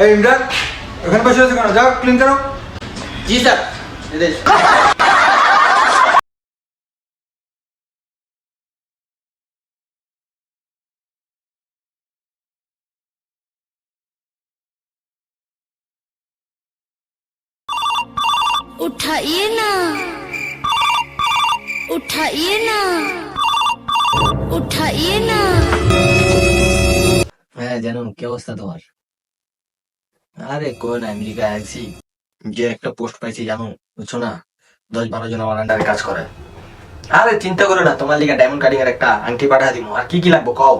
এই ইমরান এখানে বসে আছো কেন? যাও ক্লিন করো। জি স্যার। उठाइए ना उठाइए ना उठाइए ना। হ্যাঁ জানো কি অবস্থা তোমার? আরে কোন আমেরিকা আছি, যে একটা পোস্ট পাইছি জানো, বুঝছো না? 10-12 জন আমার আন্ডারে কাজ করে। আরে চিন্তা করো না, তোমার লিগা ডায়মন্ড কাটিং এর একটা আংটি পাঠা দিমু। আর কি কি লাগবে কও?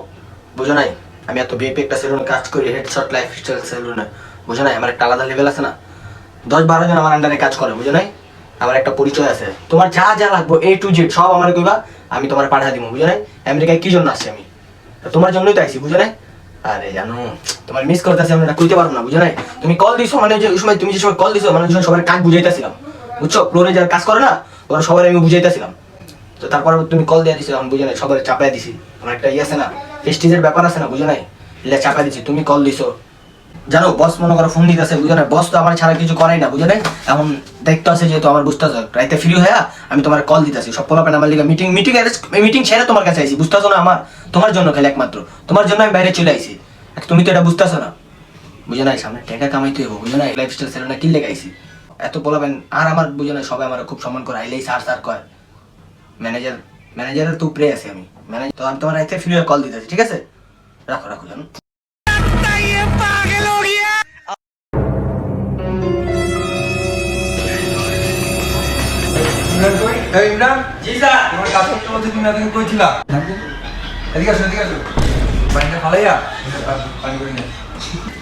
বুঝো নাই আমি এত বিএপি একটা সেলুনে কাজ করি, হেডশট লাইফস্টাইল সেলুনে। বুঝো নাই আমার একটা আলাদা লেভেল আছে না? 10-12 জন আমার আন্ডারে কাজ করে, বুঝো নাই? আমার একটা পরিচয় আছে। তোমার যা যা লাগবে A to Z সব আমার কইবা, আমি তোমার পাঠা দিমু। বুঝো নাই? আমেরিকায় কি জন্য আসছি আমি? তোমার জন্যই তো আইছি, বুঝো নাই? আরে জানো তোমার মিস করতেছি, আমি না কইতে পারবো না, বুঝো নাই? তুমি কল দিছো মানে যে সময় তুমি যে সময় কল দিছো মানে সবার কাজ বুঝাইতেছিলাম, বুঝছো? ফ্লোরে যারা কাজ করে না ওরা সবাই আমি বুঝাইতেছিলাম। তো তারপর তুমি কল দিয়ে দিছো, আমি বুঝো নাই সবার চাপাই দিছি। আমার একটা ইয়ে আছে না, প্রেস্টিজের ব্যাপার আছে না, বুঝো নাই? এলে চাপাই দিছি, তুমি কল দিছো। জানো বস মনে করো ফোন দিতেছে, বুঝো না? বস তো আমার ছাড়া কিছু করেই না, বুঝো নাই? এখন দেখতে আছে যেহেতু আমার বুঝতেছো, রাইতে ফ্রি হয়ে আমি তোমার কল দিতেছি। সব পোলাপেন আমার লিগে মিটিং ছেড়ে তোমার কাছে আইছি, বুঝতেছো না? আমার তোমার জন্য খালি একমাত্র তোমার জন্য আমি বাইরে চলে আইছি। তুমি তো এটা বুঝতেছো না, বুঝো নাই? সামনে টাকা কামাইতে হইব, বুঝো নাই? লাইফস্টাইল সেলুনে কি লেগে আইছি, এত পোলাপেন। আর আমার বুঝো না সবাই আমার খুব সম্মান করে, আইলেই স্যার স্যার কয়। ম্যানেজারের তো উপরে আছি আমি, ম্যানেজার। তো আমি তোমার রাইতে ফ্রি হয়ে কল দিতেছি, ঠিক আছে? রাখো রাখো জানো। ইমরান কই? এই ইমরান, জি স্যার। তোমার কাজের মধ্যে তুমি এতদিন কইছিলা? এদিকে আসো, এদিকে আসো। পানিটা ফালাইয়া পানি করে নিয়ে।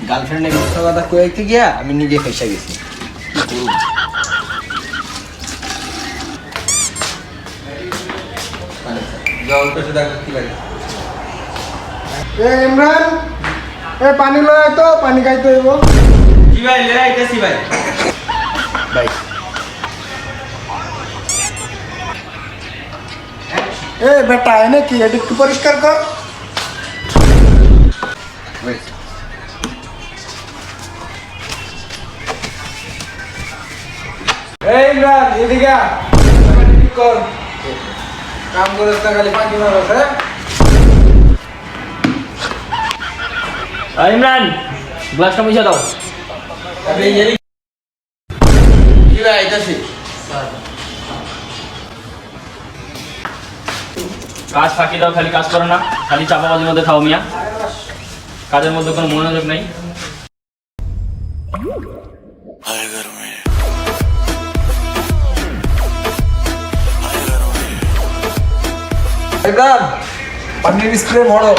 গার্লফ্রেন্ডের মিথ্যা কথা কইতে গিয়া আমি নিজে ফেসে গেছি। কি করব? যাও পেছনে দেখো কি লাগে। এ ইমরান, এ পানি লয় তো, পানি খাইতে হইব। জি ভাই, লে আইতেছি ভাই। ভাই এ বেটা এনে কি এটা একটু পরিষ্কার কর। এই ইমরান এদিকে আ। পানি ঠিক কর। কাম করছ না খালি পানি মারছ, হ্যাঁ? ইমরান গ্লাসটা মুছে দাও। আপনি এলি জি ভাই আইতেছি। কাজ ফাঁকি দাও, খালি কাজ করো না, খালি চাপাবাজির মধ্যে খাও মিয়া, কাজের মধ্যে কোনো মনোযোগ নেই। ইমরান পানির স্প্রে মারো।